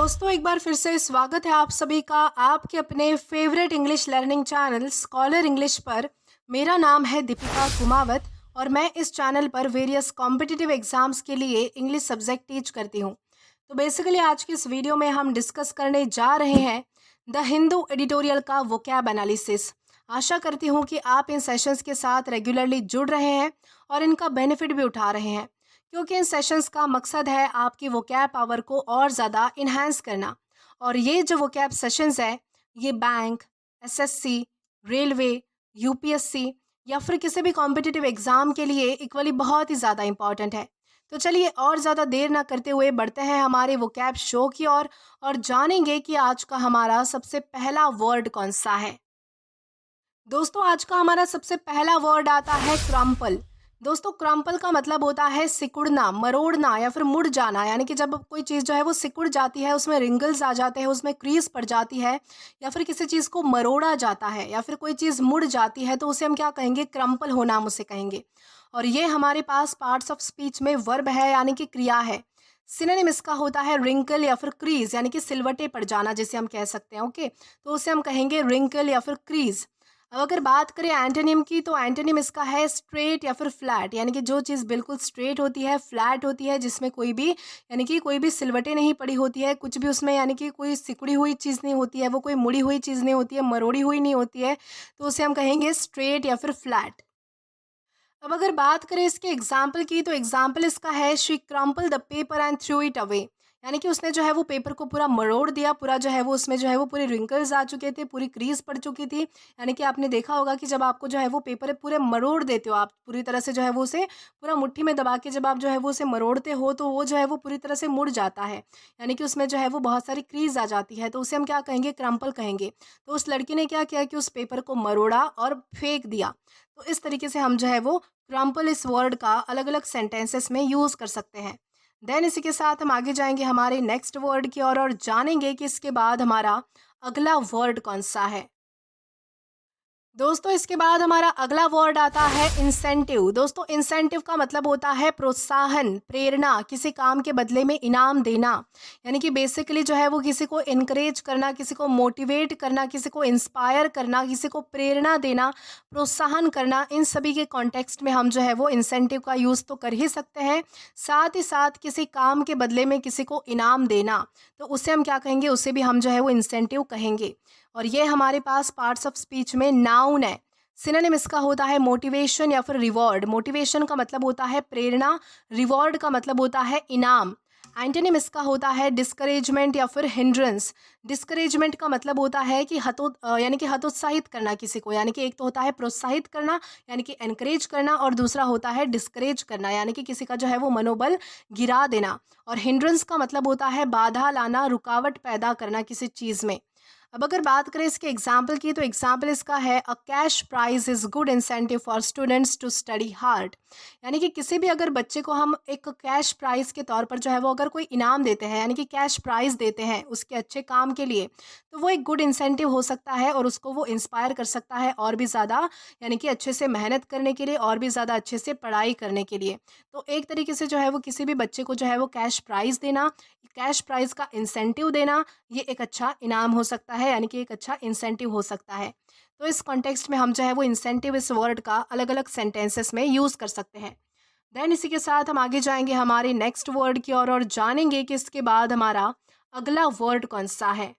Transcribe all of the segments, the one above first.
दोस्तों एक बार फिर से स्वागत है आप सभी का आपके अपने favourite English learning channel scholar English पर। मेरा नाम है दीपिका कुमावत और मैं इस चैनल पर वेरियस कॉम्पिटिटिव एग्जाम्स के लिए इंग्लिश सब्जेक्ट टीच करती हूँ। तो बेसिकली आज की इस वीडियो में हम डिस्कस करने जा रहे हैं द हिंदू एडिटोरियल का वोकैब एनालिसिस। आशा करती हूँ कि आप इन सेशंस के साथ रेगुलरली जुड़ रहे हैं और इनका बेनिफिट भी उठा रहे हैं, क्योंकि इन सेशंस का मकसद है आपकी वोकैब पावर को और ज़्यादा इन्हांस करना। और ये जो वोकैब सेशंस है ये बैंक, एसएससी, रेलवे, यूपीएससी या फिर किसी भी कॉम्पिटिटिव एग्ज़ाम के लिए इक्वली बहुत ही ज़्यादा इंपॉर्टेंट है। तो चलिए और ज़्यादा देर ना करते हुए बढ़ते हैं हमारे वोकैब शो की ओर और जानेंगे कि आज का हमारा सबसे पहला वर्ड कौन सा है। दोस्तों आज का हमारा सबसे पहला वर्ड आता है क्रम्पल। दोस्तों क्रम्पल का मतलब होता है सिकुड़ना, मरोड़ना या फिर मुड़ जाना, यानी कि जब कोई चीज़ जो है वो सिकुड़ जाती है, उसमें रिंगल्स आ जाते हैं, उसमें क्रीज पड़ जाती है या फिर किसी चीज़ को मरोड़ा जाता है या फिर कोई चीज़ मुड़ जाती है तो उसे हम क्या कहेंगे, क्रम्पल होना हम उसे कहेंगे। और ये हमारे पास पार्ट्स ऑफ स्पीच में वर्ब है यानी कि क्रिया है। सिनोनिम इसका होता है रिंकल या फिर क्रीज, यानी कि सिलवटे पड़ जाना जिसे हम कह सकते हैं। ओके, तो उसे हम कहेंगे रिंकल या फिर क्रीज। अब अगर बात करें एंटोनिम की तो एंटोनिम इसका है स्ट्रेट या फिर फ्लैट, यानी कि जो चीज़ बिल्कुल स्ट्रेट होती है, फ्लैट होती है, जिसमें कोई भी यानी कि कोई भी सिलवटें नहीं पड़ी होती है, कुछ भी उसमें यानी कि कोई सिकुड़ी हुई चीज़ नहीं होती है, वो कोई मुड़ी हुई चीज़ नहीं होती है, मरोड़ी हुई नहीं होती है, तो उसे हम कहेंगे स्ट्रेट या फिर फ्लैट। अब अगर बात करें इसके एग्जाम्पल की तो एग्जाम्पल इसका है she crumple the paper and through it away, यानी कि उसने जो है वो पेपर को पूरा मरोड़ दिया, पूरा जो है वो उसमें जो है वो पूरे रिंकल्स आ चुके थे, पूरी क्रीज पड़ चुकी थी। यानी कि आपने देखा होगा कि जब आपको जो है वो पेपर पूरे मरोड़ देते हो, आप पूरी तरह से जो है वो उसे पूरा मुट्ठी में दबा के जब आप जो है वो उसे मरोड़ते हो तो वो जो है वो पूरी तरह से मुड़ जाता है, यानी कि उसमें जो है वो बहुत सारी क्रीज आ जाती है, तो उसे हम क्या कहेंगे, क्रम्पल कहेंगे। तो उस लड़की ने क्या किया कि उस पेपर को मरोड़ा और फेंक दिया। तो इस तरीके से हम जो है वो क्रम्पल इस वर्ड का अलग अलग सेंटेंसेस में यूज़ कर सकते हैं। देन इसी के साथ हम आगे जाएंगे हमारे नेक्स्ट वर्ड की ओर और जानेंगे कि इसके बाद हमारा अगला वर्ड कौन सा है। दोस्तों इसके बाद हमारा अगला वर्ड आता है इंसेंटिव। दोस्तों इंसेंटिव का मतलब होता है प्रोत्साहन, प्रेरणा, किसी काम के बदले में इनाम देना, यानी कि बेसिकली जो है वो किसी को इनकरेज करना, किसी को मोटिवेट करना, किसी को इंस्पायर करना, किसी को प्रेरणा देना, प्रोत्साहन करना। इन सभी के कॉन्टेक्स्ट में हम जो है वो इंसेंटिव का यूज़ तो कर ही सकते हैं। साथ ही साथ किसी काम के बदले में किसी को इनाम देना, तो उसे हम क्या कहेंगे, उसे भी हम जो है वो इंसेंटिव कहेंगे। और ये हमारे पास पार्ट्स ऑफ स्पीच में नाउन है। सिनोनिम इसका होता है मोटिवेशन या फिर रिवॉर्ड। मोटिवेशन का मतलब होता है प्रेरणा, रिवॉर्ड का मतलब होता है इनाम। एंटोनिम इसका होता है डिस्करेजमेंट या फिर हिंड्रेंस। डिस्करेजमेंट का मतलब होता है कि यानी कि हतोत्साहित करना किसी को, यानी कि एक तो होता है प्रोत्साहित करना यानी कि एनकरेज करना, और दूसरा होता है डिस्करेज करना यानी कि किसी का जो है वो मनोबल गिरा देना। और हिंड्रेंस का मतलब होता है बाधा लाना, रुकावट पैदा करना किसी चीज़ में। अब अगर बात करें इसके एग्जाम्पल की तो एग्जाम्पल इसका है a cash prize is good incentive for students to study hard, यानी कि किसी भी अगर बच्चे को हम एक कैश प्राइज के तौर पर जो है वो अगर कोई इनाम देते हैं, यानी कि कैश प्राइज देते हैं उसके अच्छे काम के लिए, तो वो एक गुड इंसेंटिव हो सकता है और उसको वो इंस्पायर कर सकता है और भी ज़्यादा यानी कि अच्छे से मेहनत करने के लिए और भी ज़्यादा अच्छे से पढ़ाई करने के लिए। तो एक तरीके से जो है वो किसी भी बच्चे को जो है वो कैश प्राइज देना, कैश प्राइज का इंसेंटिव देना, ये एक अच्छा इनाम हो सकता है, यानी कि एक अच्छा इंसेंटिव हो सकता है। तो इस कॉन्टेक्स्ट में हम जो है वो इंसेंटिव इस वर्ड का अलग अलग सेंटेंसेस में यूज़ कर सकते हैं। देन इसी के साथ हम आगे जाएंगे हमारे नेक्स्ट वर्ड की ओर और जानेंगे कि इसके बाद हमारा अगला वर्ड कौन सा है।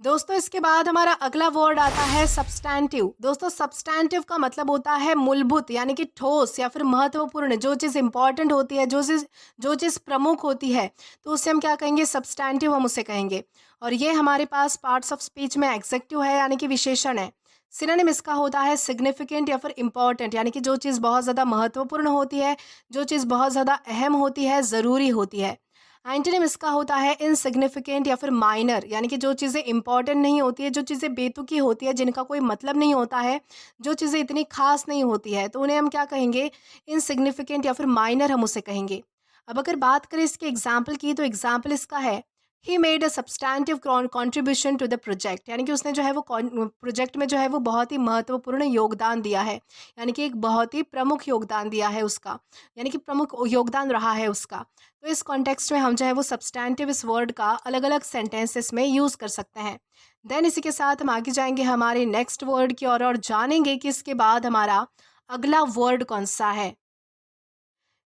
दोस्तों इसके बाद हमारा अगला वर्ड आता है सब्सटैंटिव। दोस्तों सब्सटैंटिव का मतलब होता है मूलभूत, यानी कि ठोस या फिर महत्वपूर्ण, जो चीज़ इंपॉर्टेंट होती है, जो चीज़ प्रमुख होती है, तो उसे हम क्या कहेंगे, सब्सटैंटिव हम उसे कहेंगे। और ये हमारे पास पार्ट्स ऑफ स्पीच में एग्जेक्टिव है, यानी कि विशेषण है। सिनोनिम इसका होता है सिग्निफिकेंट या फिर इम्पॉर्टेंट, यानी कि जो चीज़ बहुत ज़्यादा महत्वपूर्ण होती है, जो चीज़ बहुत ज़्यादा अहम होती है, ज़रूरी होती है। एंटोनिम इसका होता है इनसिग्निफिकेंट या फिर माइनर, यानी कि जो चीज़ें इंपॉर्टेंट नहीं होती है, जो चीज़ें बेतुकी होती है, जिनका कोई मतलब नहीं होता है, जो चीज़ें इतनी खास नहीं होती है, तो उन्हें हम क्या कहेंगे, इनसिग्निफिकेंट या फिर माइनर हम उसे कहेंगे। अब अगर बात करें इसके एग्जाम्पल की तो एग्जाम्पल इसका है he made a substantive contribution to the project, यानी कि उसने जो है वो प्रोजेक्ट में जो है वो बहुत ही महत्वपूर्ण योगदान दिया है, यानी कि एक बहुत ही प्रमुख योगदान दिया है उसका, यानी कि प्रमुख योगदान रहा है उसका। तो इस कॉन्टेक्स्ट में हम जो है वो सब्सटैंटिव इस वर्ड का अलग अलग सेंटेंसेस में यूज़ कर सकते हैं। देन इसी के साथ हम आगे जाएंगे हमारे नेक्स्ट वर्ड की ओर और जानेंगे कि इसके बाद हमारा अगला वर्ड कौन सा है।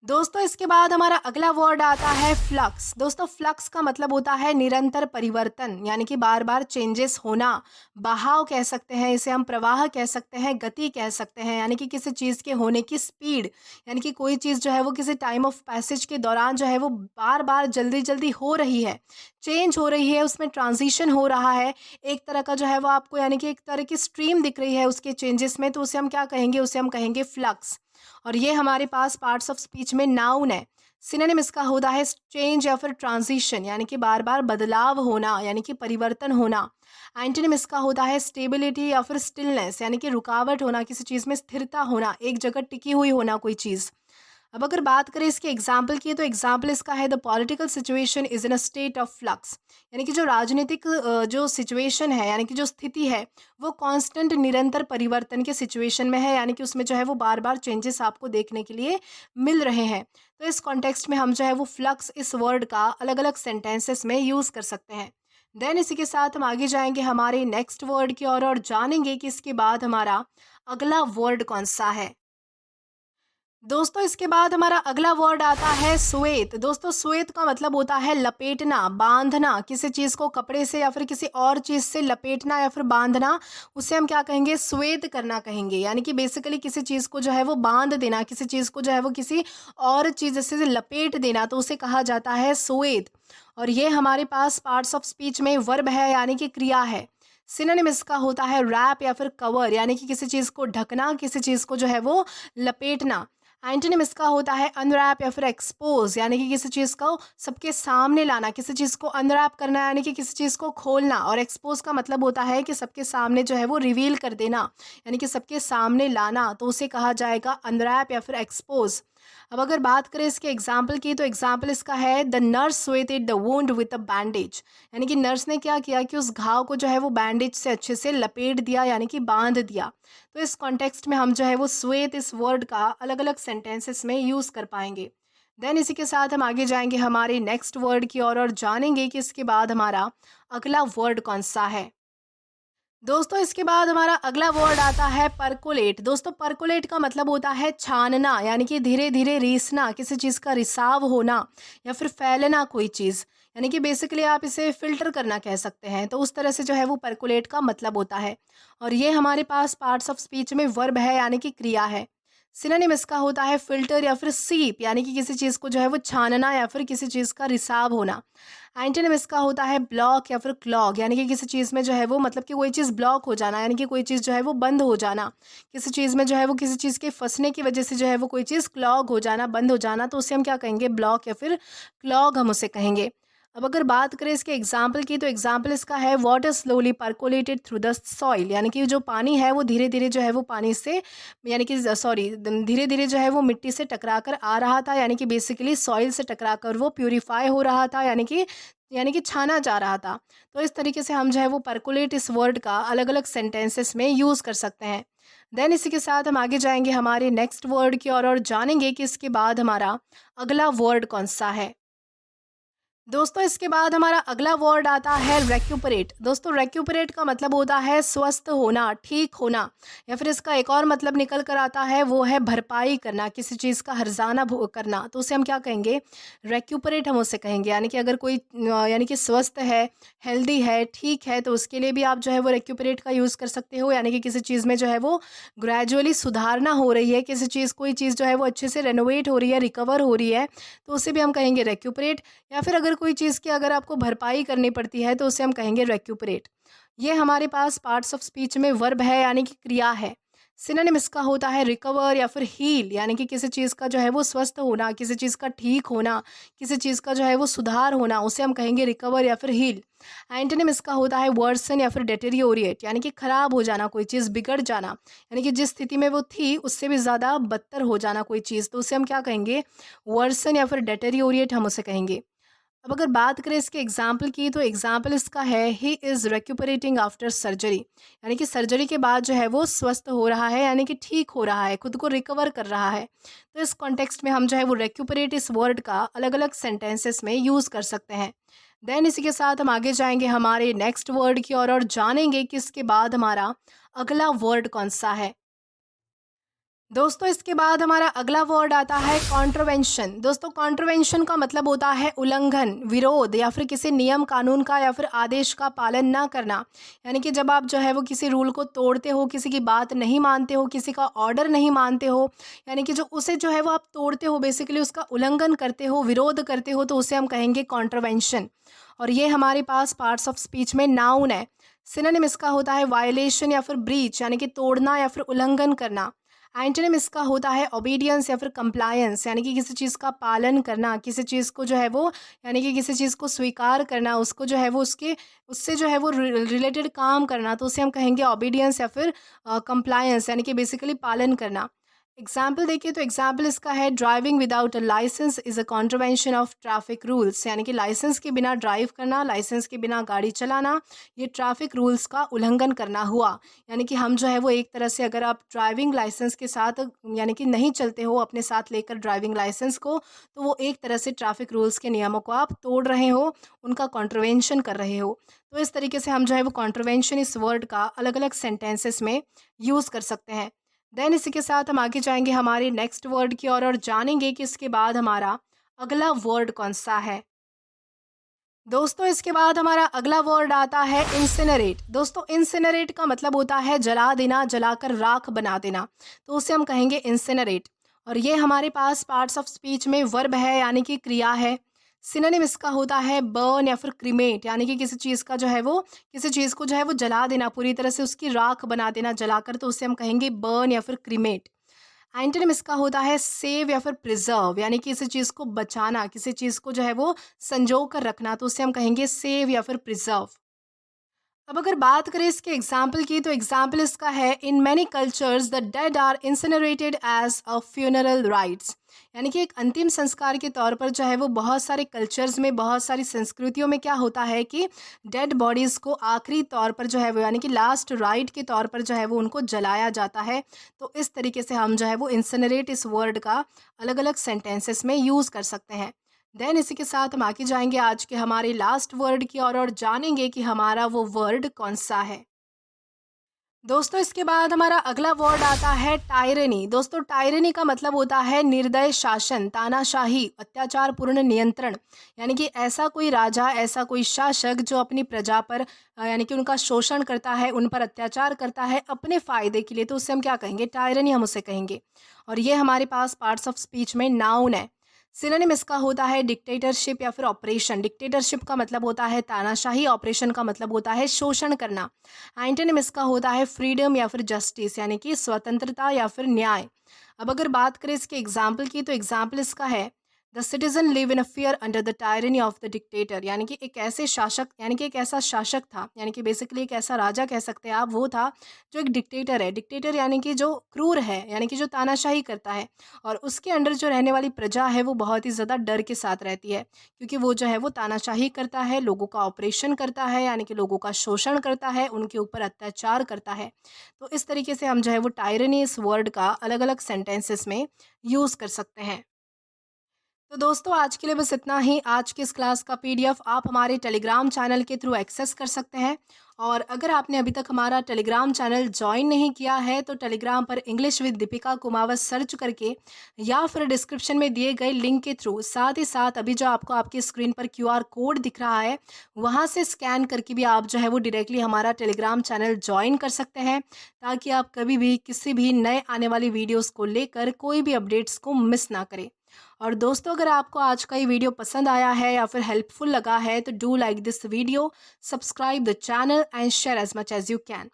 दोस्तों इसके बाद हमारा अगला वर्ड आता है फ्लक्स। दोस्तों फ्लक्स का मतलब होता है निरंतर परिवर्तन, यानी कि बार बार चेंजेस होना। बहाव कह सकते हैं इसे, हम प्रवाह कह सकते हैं, गति कह सकते हैं, यानी कि किसी चीज़ के होने की स्पीड, यानी कि कोई चीज़ जो है वो किसी टाइम ऑफ पैसेज के दौरान जो है वो बार बार जल्दी जल्दी हो रही है, चेंज हो रही है, उसमें ट्रांजिशन हो रहा है एक तरह का जो है वो आपको, यानी कि एक तरह की स्ट्रीम दिख रही है उसके चेंजेस में, तो उसे हम क्या कहेंगे, उसे हम कहेंगे फ्लक्स। और ये हमारे पास पार्ट्स ऑफ स्पीच में नाउन है। सिनोनिम इसका होता है चेंज या फिर ट्रांजिशन, यानी कि बार बार बदलाव होना, यानी कि परिवर्तन होना। एंटोनिम इसका होता है स्टेबिलिटी या फिर स्टिलनेस, यानी कि रुकावट होना, किसी चीज़ में स्थिरता होना, एक जगह टिकी हुई होना कोई चीज़। अब अगर बात करें इसके एग्जाम्पल की, तो एग्जाम्पल इसका है the political situation is in a state of flux, यानी कि जो राजनीतिक जो सिचुएशन है, यानी कि जो स्थिति है, वो कांस्टेंट निरंतर परिवर्तन के सिचुएशन में है, यानी कि उसमें जो है वो बार बार चेंजेस आपको देखने के लिए मिल रहे हैं। तो इस कॉन्टेक्स्ट में हम जो है वो फ्लक्स इस वर्ड का अलग अलग सेंटेंसेस में यूज़ कर सकते हैं। देन इसी के साथ हम आगे जाएंगे हमारे नेक्स्ट वर्ड की ओर और जानेंगे कि इसके बाद हमारा अगला वर्ड कौन सा है। दोस्तों इसके बाद हमारा अगला वर्ड आता है श्वेत। दोस्तों श्वेत का मतलब होता है लपेटना, बांधना, किसी चीज़ को कपड़े से या फिर किसी और चीज़ से लपेटना या फिर बांधना, उसे हम क्या कहेंगे, श्वेत करना कहेंगे, यानी कि बेसिकली किसी चीज़ को जो है वो बांध देना, किसी चीज़ को जो है वो किसी और चीज़ से लपेट देना, तो उसे कहा जाता है श्वेत। और ये हमारे पास पार्ट्स ऑफ स्पीच में वर्ब है, यानी कि क्रिया है। सिनोनिम इसका होता है रैप या फिर कवर, यानी कि किसी चीज़ को ढकना, किसी चीज़ को जो है वो लपेटना। एंटोनिम इसका होता है अनरैप या फिर एक्सपोज, यानी कि किसी चीज़ को सबके सामने लाना, किसी चीज़ को अनरैप करना, यानी कि किसी चीज़ को खोलना। और एक्सपोज का मतलब होता है कि सबके सामने जो है वो रिवील कर देना, यानी कि सबके सामने लाना, तो उसे कहा जाएगा अनरैप या फिर एक्सपोज। अब अगर बात करें इसके एग्जाम्पल की, तो एग्जाम्पल इसका है the nurse swathed the wound with a bandage, यानी कि नर्स ने क्या किया कि उस घाव को जो है वो बैंडेज से अच्छे से लपेट दिया, यानी कि बांध दिया। तो इस कॉन्टेक्स्ट में हम जो है वो श्वेत इस वर्ड का अलग अलग सेंटेंसेस में यूज़ कर पाएंगे। देन इसी के साथ हम आगे जाएंगे हमारे नेक्स्ट वर्ड की ओर और जानेंगे कि इसके बाद हमारा अगला वर्ड कौन सा है। दोस्तों इसके बाद हमारा अगला वर्ड आता है परकोलेट। दोस्तों परकोलेट का मतलब होता है छानना, यानी कि धीरे धीरे रीसना, किसी चीज़ का रिसाव होना या फिर फैलना कोई चीज़, यानी कि बेसिकली आप इसे फिल्टर करना कह सकते हैं। तो उस तरह से जो है वो परकोलेट का मतलब होता है। और ये हमारे पास पार्ट्स ऑफ स्पीच में वर्ब है, यानी कि क्रिया है। सिनोनिम इसका होता है फिल्टर या फिर सीप, यानी कि किसी चीज़ को जो है वो छानना या फिर किसी चीज़ का रिसाव होना। एंटोनिम इसका होता है ब्लॉक या फिर क्लॉग, यानी कि किसी चीज़ में जो है वो मतलब कि कोई चीज़ ब्लॉक हो जाना, यानी कि कोई चीज़ जो है वो बंद हो जाना, किसी चीज़ में जो है वो किसी चीज़ के फंसने की वजह से जो है वो कोई चीज़ क्लॉग हो जाना, बंद हो जाना, तो उसे हम क्या कहेंगे, ब्लॉक या फिर क्लॉग हम उसे कहेंगे। अब अगर बात करें इसके एग्जाम्पल की, तो एग्जाम्पल इसका है water slowly percolated through the soil, यानी कि जो पानी है वो धीरे धीरे जो है वो पानी से, यानी कि सॉरी धीरे धीरे जो है वो मिट्टी से टकरा कर आ रहा था, यानी कि बेसिकली सॉइल से टकरा कर वो प्यूरीफाई हो रहा था, यानी कि छाना जा रहा था। तो इस तरीके से हम जो है वो परकोलेट इस वर्ड का अलग अलग सेंटेंसेस में यूज़ कर सकते हैं। देन इसी के साथ हम आगे जाएंगे हमारे नेक्स्ट वर्ड की ओर और जानेंगे कि इसके बाद हमारा अगला वर्ड कौन सा है। दोस्तों इसके बाद हमारा अगला वर्ड आता है रेक्यूपरेट। दोस्तों रेक्यूपरेट का मतलब होता है स्वस्थ होना, ठीक होना, या फिर इसका एक और मतलब निकल कर आता है, वो है भरपाई करना, किसी चीज़ का हर्जाना करना, तो उसे हम क्या कहेंगे, रेक्यूपरेट हम उसे कहेंगे। यानी कि अगर कोई यानी कि स्वस्थ है, हेल्दी है, ठीक है, तो उसके लिए भी आप जो है वो रेक्यूपरेट का यूज़ कर सकते हो, यानी कि किसी चीज़ में जो है वो ग्रेजुअली सुधारना हो रही है, किसी चीज़ कोई चीज़ जो है वो अच्छे से रेनोवेट हो रही है, रिकवर हो रही है, तो उसे भी हम कहेंगे रेक्यूपरेट। या फिर अगर कोई चीज़ की अगर आपको भरपाई करनी पड़ती है, तो उसे हम कहेंगे रेक्यूपरेट। ये हमारे पास पार्ट्स ऑफ स्पीच में वर्ब है, यानी कि क्रिया है। सिनोनिम इसका होता है रिकवर या फिर हील, यानी कि किसी चीज़ का जो है वो स्वस्थ होना, किसी चीज़ का ठीक होना, किसी चीज़ का जो है वो सुधार होना, उसे हम कहेंगे रिकवर या फिर हील। एंटोनिम इसका होता है वर्सन या फिर डेटेरियोरेट, यानी कि ख़राब हो जाना, कोई चीज़ बिगड़ जाना, यानी कि जिस स्थिति में वो थी उससे भी ज़्यादा बदतर हो जाना कोई चीज़, तो उसे हम क्या कहेंगे, वर्सन या फिर डेटेरियोरेट हम उसे कहेंगे। अब अगर बात करें इसके एग्जाम्पल की, तो एग्जाम्पल इसका है ही इज़ रिक्यूपरेटिंग आफ्टर सर्जरी, यानी कि सर्जरी के बाद जो है वो स्वस्थ हो रहा है, यानी कि ठीक हो रहा है, खुद को रिकवर कर रहा है। तो इस कॉन्टेक्स्ट में हम जो है वो रिक्यूपरेट इस वर्ड का अलग अलग सेंटेंसेस में यूज़ कर सकते हैं। देन इसी के साथ हम आगे जाएंगे हमारे नेक्स्ट वर्ड की ओर और जानेंगे कि इसके बाद हमारा अगला वर्ड कौन सा है। दोस्तों इसके बाद हमारा अगला वर्ड आता है कॉन्ट्रवेंशन। दोस्तों कॉन्ट्रवेंशन का मतलब होता है उल्लंघन, विरोध या फिर किसी नियम कानून का या फिर आदेश का पालन ना करना। यानी कि जब आप जो है वो किसी रूल को तोड़ते हो, किसी की बात नहीं मानते हो, किसी का ऑर्डर नहीं मानते हो, यानी कि जो उसे जो है वो आप तोड़ते हो, बेसिकली उसका उल्लंघन करते हो, विरोध करते हो, तो उसे हम कहेंगे कॉन्ट्रवेंशन। और ये हमारे पास पार्ट्स ऑफ स्पीच में नाउन है। सिनोनिम इसका होता है वायलेशन या फिर ब्रीच, यानी कि तोड़ना या फिर उल्लंघन करना। एंटोनिम इसका होता है ओबीडियंस या फिर कंप्लायंस, यानी कि किसी चीज़ का पालन करना, किसी चीज़ को जो है वो, यानी कि किसी चीज़ को स्वीकार करना, उसको जो है वो उसके उससे जो है वो रिलेटेड काम करना, तो उसे हम कहेंगे ओबीडियंस या फिर कंप्लायंस, यानी कि बेसिकली पालन करना। एग्जाम्पल देखिए तो एग्जाम्पल इसका है driving without a licence is a contravention of traffic rules, यानी कि लाइसेंस के बिना ड्राइव करना, लाइसेंस के बिना गाड़ी चलाना, ये ट्रैफिक रूल्स का उल्लंघन करना हुआ। यानी कि हम जो है वो एक तरह से, अगर आप ड्राइविंग लाइसेंस के साथ यानी कि नहीं चलते हो अपने साथ लेकर ड्राइविंग लाइसेंस को, तो वो एक तरह से ट्रैफिक रूल्स के नियमों को आप तोड़ रहे हो, उनका कॉन्ट्रवेंशन कर रहे हो। तो इस तरीके से हम जो है वो कॉन्ट्रवेंशन इस वर्ड का अलग अलग सेंटेंसेस में यूज़ कर सकते हैं। देन इसी के साथ हम आगे जाएंगे हमारे नेक्स्ट वर्ड की ओर और जानेंगे कि इसके बाद हमारा अगला वर्ड कौन सा है। दोस्तों इसके बाद हमारा अगला वर्ड आता है इंसिनरेट। दोस्तों इंसिनरेट का मतलब होता है जला देना, जलाकर राख बना देना, तो उसे हम कहेंगे इंसिनरेट। और ये हमारे पास पार्ट्स ऑफ स्पीच में वर्ब है, यानी कि क्रिया है। सिनोनिम इसका होता है बर्न या फिर क्रीमेट, यानी कि किसी चीज़ का जो है वो, किसी चीज़ को जो है वो जला देना, पूरी तरह से उसकी राख बना देना जलाकर, तो उसे हम कहेंगे बर्न या फिर क्रीमेट। एंटोनिम इसका होता है सेव या फिर प्रिजर्व, यानी कि किसी चीज़ को बचाना, किसी चीज़ को जो है वो संजो कर रखना, तो उसे हम कहेंगे सेव या फिर प्रिजर्व। अब अगर बात करें इसके एग्जाम्पल की, तो एग्जाम्पल इसका है in many cultures the dead are incinerated as a funeral rites, यानी कि एक अंतिम संस्कार के तौर पर जो है वो बहुत सारे कल्चर्स में, बहुत सारी संस्कृतियों में क्या होता है कि डेड बॉडीज़ को आखिरी तौर पर जो है वो, यानी कि लास्ट राइट के तौर पर जो है वो उनको जलाया जाता है। तो इस तरीके से हम जो है वो इंसिनरेट इस वर्ड का अलग अलग सेंटेंसेस में यूज़ कर सकते हैं। देन इसी के साथ हम आगे जाएंगे आज के हमारे लास्ट वर्ड की ओर और जानेंगे कि हमारा वो वर्ड कौन सा है। दोस्तों इसके बाद हमारा अगला वर्ड आता है टायरनी। दोस्तों टायरनी का मतलब होता है निर्दय शासन, तानाशाही, अत्याचार पूर्ण नियंत्रण, यानी कि ऐसा कोई राजा, ऐसा कोई शासक जो अपनी प्रजा पर यानी कि उनका शोषण करता है, उन पर अत्याचार करता है अपने फायदे के लिए, तो उससे हम क्या कहेंगे, टायरनी हम उसे कहेंगे। और ये हमारे पास पार्ट्स ऑफ स्पीच में नाउन है। सिनोनिम इसका होता है डिक्टेटरशिप या फिर ऑपरेशन। डिक्टेटरशिप का मतलब होता है तानाशाही, ऑपरेशन का मतलब होता है शोषण करना। एंटोनिम इसका होता है फ्रीडम या फिर जस्टिस, यानी कि स्वतंत्रता या फिर न्याय। अब अगर बात करें इसके एग्जाम्पल की, तो एग्जाम्पल इसका है the citizen live in a fear under the tyranny of the dictator, यानी कि एक ऐसे शासक, यानी कि एक ऐसा शासक था, यानी कि बेसिकली एक ऐसा राजा कह सकते हैं आप, वो था जो एक डिक्टेटर है। डिक्टेटर यानी कि जो क्रूर है, यानी कि जो तानाशाही करता है, और उसके अंडर जो रहने वाली प्रजा है वो बहुत ही ज़्यादा डर के साथ रहती है, क्योंकि वो जो है वो तानाशाही करता है, लोगों का ऑपरेशन करता है, यानी कि लोगों का शोषण करता है, उनके ऊपर अत्याचार करता है। तो इस तरीके से हम जो है वो टायरनी इस वर्ड का अलग अलग सेंटेंसेस में यूज़ कर सकते हैं। तो दोस्तों आज के लिए बस इतना ही। आज की इस क्लास का पीडीएफ आप हमारे टेलीग्राम चैनल के थ्रू एक्सेस कर सकते हैं। और अगर आपने अभी तक हमारा टेलीग्राम चैनल ज्वाइन नहीं किया है, तो टेलीग्राम पर English with Deepika Kumawat search करके या फिर डिस्क्रिप्शन में दिए गए लिंक के थ्रू, साथ ही साथ अभी जो आपको आपकी स्क्रीन पर क्यूआर कोड दिख रहा है, वहाँ से स्कैन करके भी आप जो है वो डायरेक्टली हमारा टेलीग्राम चैनल ज्वाइन कर सकते हैं, ताकि आप कभी भी किसी भी नए आने वाली वीडियोज़ को लेकर कोई भी अपडेट्स को मिस ना करें। और दोस्तों अगर आपको आज का ये वीडियो पसंद आया है या फिर हेल्पफुल लगा है, तो do like this video, subscribe the channel and share as much as you can.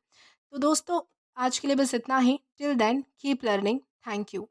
तो दोस्तों आज के लिए बस इतना ही। Till then keep learning. Thank you.